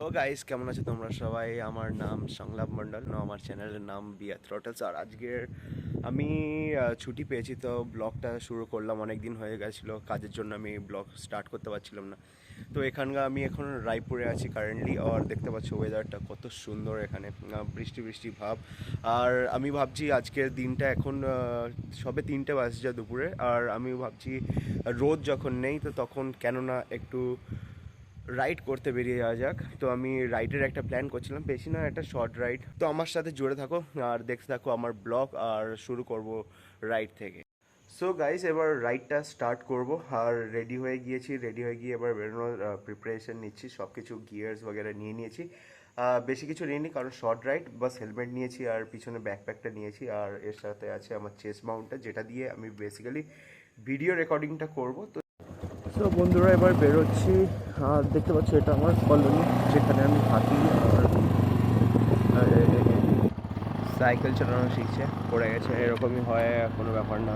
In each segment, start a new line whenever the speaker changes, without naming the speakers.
তো গাইস, কেমন আছো তোমরা সবাই? আমার নাম সংলাপ মণ্ডল, আমার চ্যানেলের নাম বিয়া থ্রটলস। আর আজকের আমি ছুটি পেয়েছি, তো ব্লগটা শুরু করলাম। অনেক দিন হয়ে গেছিলো, কাজের জন্য আমি ব্লগ স্টার্ট করতে পারছিলাম না। তো এখানকার আমি এখন রায়পুরে আছি কারেন্টলি। আর দেখতে পাচ্ছ ওয়েদারটা কত সুন্দর এখানে, বৃষ্টি বৃষ্টি ভাব। আর আমি ভাবছি আজকের দিনটা এখন সবে 3টে বাজছে দুপুরে। আর আমি ভাবছি রোদ যখন নেই, তো তখন কেননা একটু রাইড করতে বেরিয়ে যাওয়া যাক। তো আমি রাইডের একটা প্ল্যান করছিলাম, বেশি না, একটা শর্ট রাইড। তো আমার সাথে জুড়ে থাকো আর দেখতে থাকো আমার ব্লগ। আর শুরু করব রাইড থেকে। সো গাইস, এবার রাইডটা স্টার্ট করব। আর রেডি হয়ে গিয়েছি, রেডি হয়ে গিয়ে এবার বেরোনোর প্রিপারেশন নিচ্ছি। সব কিছু গিয়ার্স বগেরা নিয়ে নিয়েছি। বেশি কিছু নিইনি কারণ শর্ট রাইড, বাস হেলমেট নিয়েছি আর পিছনে ব্যাকপ্যাকটা নিয়েছি। আর এর সাথে আছে আমার চেস্ট মাউন্টটা, যেটা দিয়ে আমি বেসিক্যালি ভিডিও রেকর্ডিংটা করব। তো তো বন্ধুরা, এবার বেরোচ্ছি। আর দেখতে পাচ্ছি এটা আমার কলোনি, যেখানে আমি থাকি। আর সাইকেল চালানো শিখছে, পড়ে গেছে, এরকমই হয়, কোনো ব্যাপার না।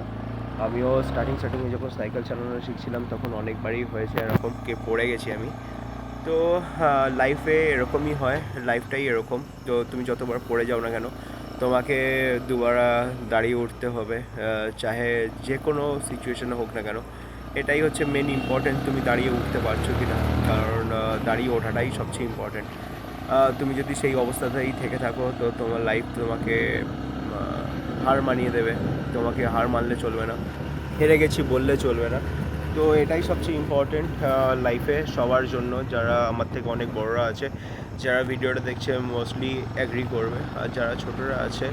আমিও স্টার্টিংয়ে যখন সাইকেল চালানো শিখছিলাম তখন অনেকবারই হয়েছে এরকম, পড়ে গেছি আমি। তো লাইফে এরকমই হয়, লাইফটাই এরকম। তো তুমি যতবার পড়ে যাও না কেন, তোমাকে দুবার দাঁড়িয়ে উঠতে হবে, চাহে যে কোনো সিচুয়েশনে হোক না কেন। এটাই হচ্ছে মেন ইম্পর্টেন্ট, তুমি দাঁড়িয়ে উঠতে পারছো কি না। কারণ দাঁড়িয়ে ওঠাটাই সবচেয়ে ইম্পর্টেন্ট। তুমি যদি সেই অবস্থাতেই থেকে থাকো, তো তোমার লাইফ তোমাকে হার মানিয়ে দেবে। তোমাকে হার মানলে চলবে না, হেরে গেছি বললে চলবে না। তো এটাই সবচেয়ে ইম্পর্টেন্ট লাইফে সবার জন্য। যারা আমার থেকে অনেক বড়রা আছে, যারা ভিডিওটা দেখছে, মোস্টলি অ্যাগ্রি করবে। আর যারা ছোটরা আছে,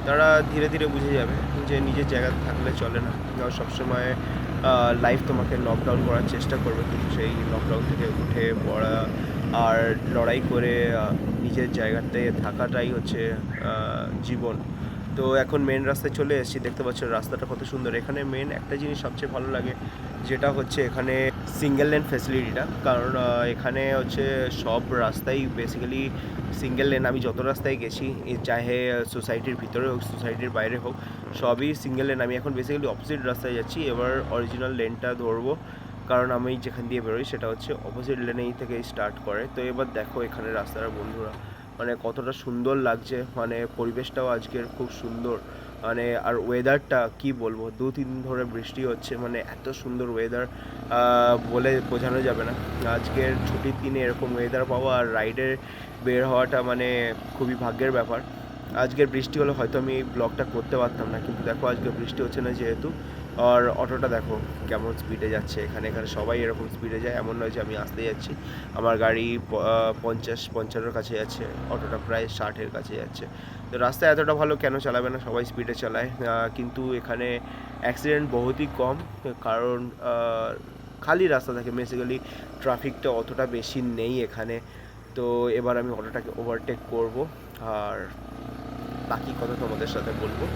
তারা ধীরে ধীরে বুঝে যাবে যে নিজের জায়গাতে থাকলে চলে না। সবসময় লাইফ তোমাকে নকডাউন করার চেষ্টা করবে, কিন্তু সেই নকডাউন থেকে উঠে পড়া আর লড়াই করে নিজের জায়গাতে থাকাটাই হচ্ছে জীবন। তো এখন মেন রাস্তায় চলে এসেছি, দেখতে পাচ্ছ রাস্তাটা কত সুন্দর। এখানে মেন একটা জিনিস সবচেয়ে ভালো লাগে, যেটা হচ্ছে এখানে সিঙ্গেল লেন ফ্যাসিলিটিটা। কারণ এখানে হচ্ছে সব রাস্তাই বেসিক্যালি সিঙ্গেল লেন। আমি যত রাস্তায় গেছি, চাহে সোসাইটির ভিতরে হোক, সোসাইটির বাইরে হোক, সবই সিঙ্গেল লেন। আমি এখন বেসিক্যালি অপোজিট রাস্তায় যাচ্ছি, এবার অরিজিনাল লেনটা ধরবো। কারণ আমি যেখান দিয়ে বেরোই সেটা হচ্ছে অপোজিট লেনেই থেকে স্টার্ট করে। তো এবার দেখো এখানে রাস্তাটা বন্ধুরা, মানে কতটা সুন্দর লাগছে। মানে পরিবেশটাও আজকের খুব সুন্দর। মানে আর ওয়েদারটা কি বলবো, 2-3 দিন ধরে বৃষ্টি হচ্ছে, মানে এত সুন্দর ওয়েদার বলে বোঝানো যাবে না। আজকের ছুটির দিনে এরকম ওয়েদার পাওয়া আর রাইডে বের হওয়াটা মানে খুবই ভাগ্যের ব্যাপার। আজকের বৃষ্টি হলে হয়তো আমি এই ব্লগটা করতে পারতাম না, কিন্তু দেখো আজকে বৃষ্টি হচ্ছে না যেহেতু। আর অটোটা দেখো কেমন স্পিডে যাচ্ছে। এখানে সবাই এরকম স্পিডে যায়, এমন নয় যে আমি আসতে যাচ্ছি। আমার গাড়ি 50-55-এর কাছে যাচ্ছে, অটোটা প্রায় 60-এর কাছে যাচ্ছে। তো রাস্তা এতটা ভালো কেন চালাবে না, সবাই স্পিডে চালায়। কিন্তু এখানে অ্যাক্সিডেন্ট বহুতই কম, কারণ খালি রাস্তা থাকে বেসিক্যালি, ট্রাফিকটা অতটা বেশি নেই এখানে। তো এবার আমি অটোটাকে ওভারটেক করব আর বাকি কথা তোমাদের সাথে বলবো।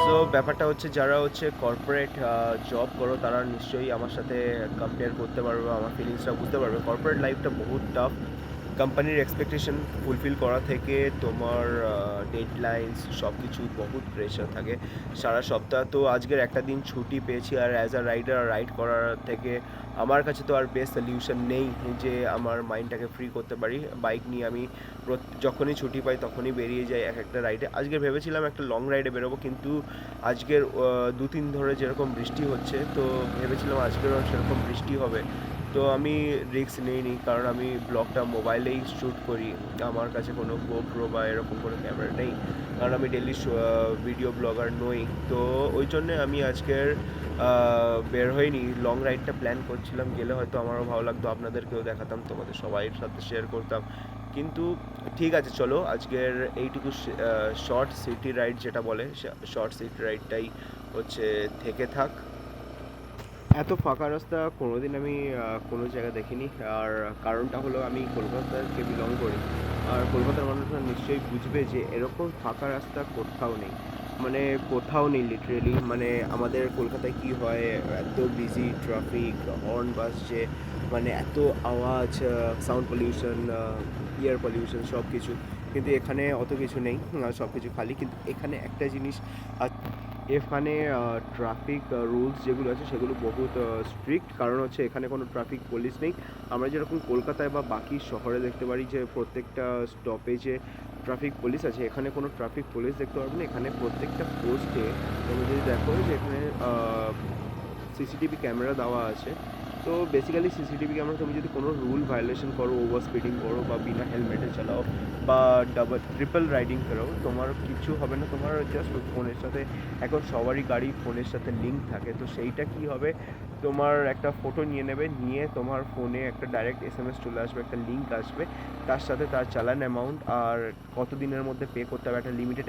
সো ব্যাপারটা হচ্ছে, যারা হচ্ছে কর্পোরেট জব করো, তারা নিশ্চয়ই আমার সাথে কম্পেয়ার করতে পারবে, আমার ফিলিংসটা বুঝতে পারবে। কর্পোরেট লাইফটা বহুত টাফ। কোম্পানির এক্সপেকটেশন ফুলফিল করা থেকে তোমার ডেডলাইন্স সব কিছু, বহুত প্রেশার থাকে সারা সপ্তাহ। তো আজকের একটা দিন ছুটি পেয়েছি, আর অ্যাজ আ রাইডার রাইড করার থেকে আমার কাছে তো আর বেস্ট সলিউশন নেই যে আমার মাইন্ডটাকে ফ্রি করতে পারি। বাইক নিয়ে আমি যখনই ছুটি পাই তখনই বেরিয়ে যাই এক একটা রাইডে। আজকে ভেবেছিলাম একটা লং রাইডে বেরোবো, কিন্তু আজকের 2-3 ধরে যেরকম বৃষ্টি হচ্ছে, তো ভেবেছিলাম আজকেরও সেরকম বৃষ্টি হবে। তো আমি রিস্ক নিইনি, কারণ আমি ব্লগটা মোবাইলেই শ্যুট করি। আমার কাছে কোনো গোপ্রো বা এরকম কোনো ক্যামেরা নেই, কারণ আমি ডেলি ভিডিও ব্লগার নই। তো ওই জন্যে আমি আজকের বের হইনি, লং রাইডটা প্ল্যান করছিলাম। গেলে হয়তো আমারও ভালো লাগতো, আপনাদেরকেও দেখাতাম, তোমাদের সবাইয়ের সাথে শেয়ার করতাম। কিন্তু ঠিক আছে, চলো আজকের এইটুকু শর্ট সিটি রাইড যেটা বলে, শর্ট সিটি রাইডটাই হচ্ছে থেকে থাক। এত ফাঁকা রাস্তা কোনোদিন আমি কোনো জায়গায় দেখিনি। আর কারণটা হলো, আমি কলকাতাকে বিলং করি। আর কলকাতার মানুষরা নিশ্চয়ই বুঝবে যে এরকম ফাঁকা রাস্তা কোথাও নেই, মানে কোথাও নেই লিটারেলি। মানে আমাদের কলকাতায় কি হয়, এত বিজি ট্রাফিক, হর্ন বাজছে, মানে এত আওয়াজ, সাউন্ড পলিউশন, এয়ার পলিউশন, সব কিছু। কিন্তু এখানে অত কিছু নেই, সব কিছু খালি। কিন্তু এখানে একটা জিনিস এখানে ট্রাফিক রুলস যেগুলো আছে সেগুলো বহুত স্ট্রিক্ট, কারণ হচ্ছে এখানে কোনো ট্রাফিক পুলিশ নেই। আমরা যেরকম কলকাতায় বা বাকি শহরে দেখতে পারি যে প্রত্যেকটা স্টপেজে ট্রাফিক পুলিশ আছে, এখানে কোনো ট্রাফিক পুলিশ দেখতে পারবে না। এখানে প্রত্যেকটা পোস্টে তুমি যদি দেখো যে এখানে সিসিটিভি ক্যামেরা দেওয়া আছে। তো বেসিক্যালি সিসিটিভি ক্যামেরা, তুমি যদি কোনো রুল ভায়োলেশন করো, ওভার স্পিডিং করো বা বিনা হেলমেটে চালাও বা ট্রিপল রাইডিং করো, তোমার কিছু হবে না। তোমার জাস্ট ফোনের সাথে, এখন সবারই গাড়ি ফোনের সাথে লিঙ্ক থাকে, তো সেইটা কি হবে, তোমার একটা ফটো নিয়ে নেবে, নিয়ে তোমার ফোনে একটা ডাইরেক্ট SMS চলে আসবে, একটা লিঙ্ক আসবে, তার সাথে তার চালান অ্যামাউন্ট আর কত দিনের মধ্যে পে করতে হবে, একটা লিমিটেড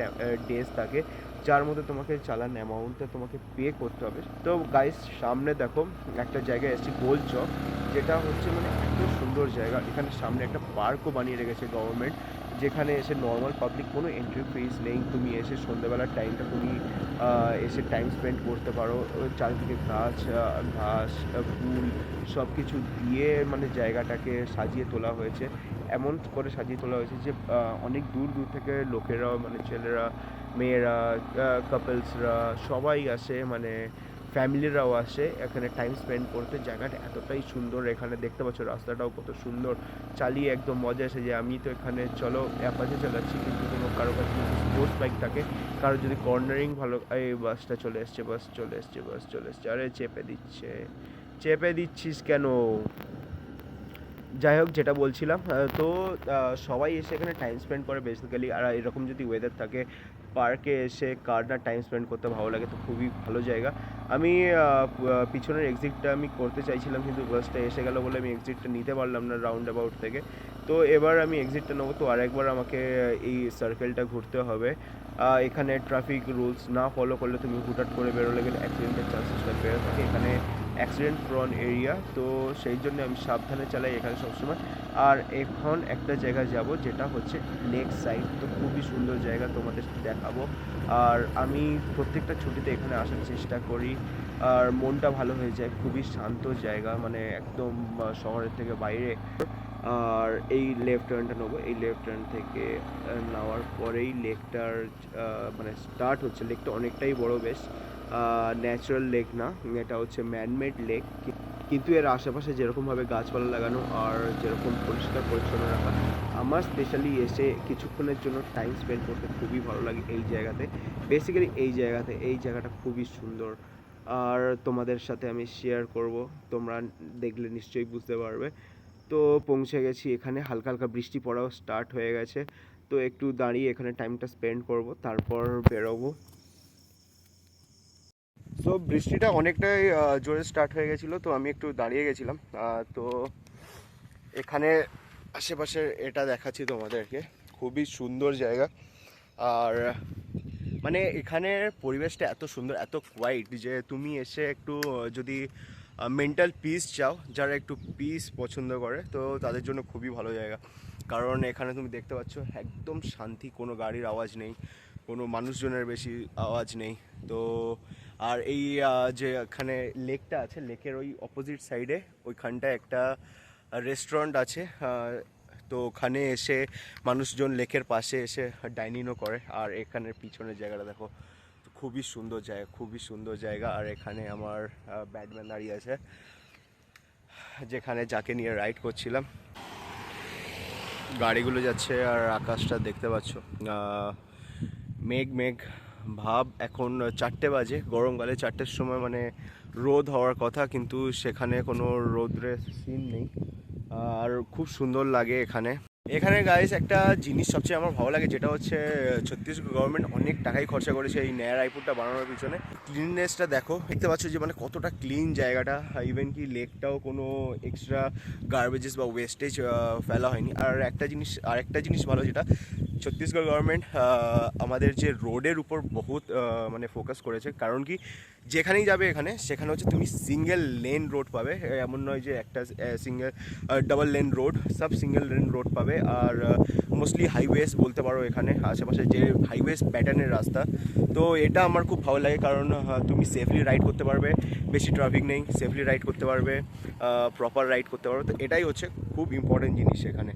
ডেজ থাকে যার মধ্যে তোমাকে চালান অ্যামাউন্টটা তোমাকে পে করতে হবে। তো গাইস সামনে দেখো একটা জায়গায় এসেছি, গোল চক, যেটা হচ্ছে মানে এত সুন্দর জায়গা। এখানে সামনে একটা পার্কও বানিয়ে রেখেছে গভর্নমেন্ট, যেখানে এসে নর্মাল পাবলিক কোনো এন্ট্রি ফিস নেই। তুমি এসে সন্ধ্যেবেলার টাইমটা তুমি এসে টাইম স্পেন্ড করতে পারো। চারিদিকে ঘাস, ফুল সব কিছু দিয়ে মানে জায়গাটাকে সাজিয়ে তোলা হয়েছে, এমন করে সাজিয়ে তোলা হয়েছে যে অনেক দূর দূর থেকে লোকেরা, মানে ছেলেরা, মেয়েরা, কাপলসরা সবাই আসে, মানে ফ্যামিলিরাও আসে এখানে টাইম স্পেন্ড করতে। জায়গাটা এতটাই সুন্দর, এখানে দেখতে পাচ্ছ রাস্তাটাও কত সুন্দর, চালিয়ে একদম মজা এসে যে আমি তো এখানে চলো অ্যাপাচে চালাচ্ছি, কিন্তু কোনো কারো কাছে যদি স্পোর্টস বাইক থাকে, কারো যদি কর্নারিং ভালো, এই বাসটা চলে এসছে, বাস চলে এসছে, বাস চলে এসছে, আরে চেপে দিচ্ছে, চেপে দিচ্ছিস কেন? যাই হোক, যেটা বলছিলাম, তো সবাই এসে এখানে টাইম স্পেন্ড করে বেসিক্যালি। আর এরকম যদি ওয়েদার থাকে, পার্কে এসে কার না টাইম স্পেন্ড করতে ভালো লাগে, তো খুবই ভালো জায়গা। আমি পিছনের এক্সিটটা আমি করতে চাইছিলাম, কিন্তু বাসটা এসে গেল বলে আমি এক্সিটটা নিতে পারলাম না রাউন্ড অ্যাবাউট থেকে। তো এবার আমি এক্সিটটা নেবো, তো আরেকবার আমাকে এই সার্কেলটা ঘুরতে হবে। এখানে ট্রাফিক রুলস না ফলো করলে তুমি হুটহাট করে বেরোলে গেলে অ্যাক্সিডেন্টের চান্সেসটা বেড়ে থাকে। এখানে অ্যাক্সিডেন্ট প্রন এরিয়া, তো সেই জন্য আমি সাবধানে চালাই এখানে সবসময়। আর এখন একটা জায়গায় যাব যেটা হচ্ছে লেক সাইড, তো খুবই সুন্দর জায়গা, তোমাদের দেখাবো। আর আমি প্রত্যেকটা ছুটিতে এখানে আসার চেষ্টা করি, আর মনটা ভালো হয়ে যায়। খুবই শান্ত জায়গা, মানে একদম শহরের থেকে বাইরে। আর এই লেফট টার্নটা নেবো, এই লেফট টার্ন থেকে নেওয়ার পরেই লেকটার মানে স্টার্ট হচ্ছে। লেকটা অনেকটাই বড়, বেশ ন্যাচারাল লেক না, এটা হচ্ছে ম্যানমেড লেক, কিন্তু এর আশেপাশে যেরকমভাবে গাছপালা লাগানো আর যেরকম পরিষ্কার পরিচ্ছন্ন রাখা, আমার স্পেশালি এসে কিছুক্ষণের জন্য টাইম স্পেন্ড করতে খুবই ভালো লাগে এই জায়গাতে। বেসিক্যালি এই জায়গাটা খুবই সুন্দর, আর তোমাদের সাথে আমি শেয়ার করব, তোমরা দেখলে নিশ্চয়ই বুঝতে পারবে। তো পৌঁছে গেছি এখানে, হালকা হালকা বৃষ্টি পড়াও স্টার্ট হয়ে গেছে, তো একটু দাঁড়িয়ে এখানে টাইমটা স্পেন্ড করব, তারপর বেরোবো। তো বৃষ্টিটা অনেকটাই জোরে স্টার্ট হয়ে গেছিলো, তো আমি একটু দাঁড়িয়ে গেছিলাম। তো এখানে আশেপাশে এটা দেখাচ্ছি তোমাদেরকে, খুবই সুন্দর জায়গা। আর মানে এখানের পরিবেশটা এত সুন্দর, এত কোয়াইট, যে তুমি এসে একটু যদি মেন্টাল পিস চাও, যারা একটু পিস পছন্দ করে, তো তাদের জন্য খুবই ভালো জায়গা। কারণ এখানে তুমি দেখতে পাচ্ছ একদম শান্তি, কোনো গাড়ির আওয়াজ নেই, কোনো মানুষজনের বেশি আওয়াজ নেই। তো আর এই যে এখানে লেকটা আছে, লেকের ওই অপোজিট সাইডে ওইখানটায় একটা রেস্টুরেন্ট আছে, তো ওখানে এসে মানুষজন লেকের পাশে এসে ডাইনিংও করে। আর এখানের পিছনের জায়গাটা দেখো, খুবই সুন্দর জায়গা, খুবই সুন্দর জায়গা। আর এখানে আমার ব্যাটম্যান দাঁড়িয়ে আছে, যেখানে যাকে নিয়ে রাইড করছিলাম। গাড়িগুলো যাচ্ছে আর আকাশটা দেখতে পাচ্ছ, মেঘ মেঘ ভাব। এখন 4টে বাজে, গরমকালে 4টের সময় মানে রোদ হওয়ার কথা, কিন্তু সেখানে কোনো রোদ্রের সিন নেই। আর খুব সুন্দর লাগে এখানে। এখানে গাইস একটা জিনিস সবচেয়ে আমার ভালো লাগে, যেটা হচ্ছে ছত্তিশগড় গভর্নমেন্ট অনেক টাকাই খরচা করেছে এই নয়া রায়পুরটা বানানোর পিছনে। ক্লিননেসটা দেখো, দেখতে পাচ্ছ যে মানে কতটা ক্লিন জায়গাটা। ইভেন কি লেকটাও কোনো এক্সট্রা গার্বেজেস বা ওয়েস্টেজ ফেলা হয়নি। আর একটা জিনিস ভালো, যেটা ছত্তিশগড় গভর্নমেন্ট আমাদের যে রোডের উপর বহুত মানে ফোকাস করেছে। কারণ কি, যেখানেই যাবে এখানে, সেখানে হচ্ছে তুমি সিঙ্গেল লেন রোড পাবে, এমন নয় যে একটা সিঙ্গেল ডাবল লেন রোড, সব সিঙ্গেল লেন রোড পাবে। আর মোস্টলি হাইওয়েজ বলতে পারো এখানে আশেপাশে যে হাইওয়েজ প্যাটার্নের রাস্তা। তো এটা আমার খুব ভালো লাগে, কারণ তুমি সেফলি রাইড করতে পারবে, বেশি ট্রাফিক নেই, সেফলি রাইড করতে পারবে, প্রপার রাইড করতে পারবে। তো এটাই হচ্ছে খুব ইম্পর্টেন্ট জিনিস এখানে।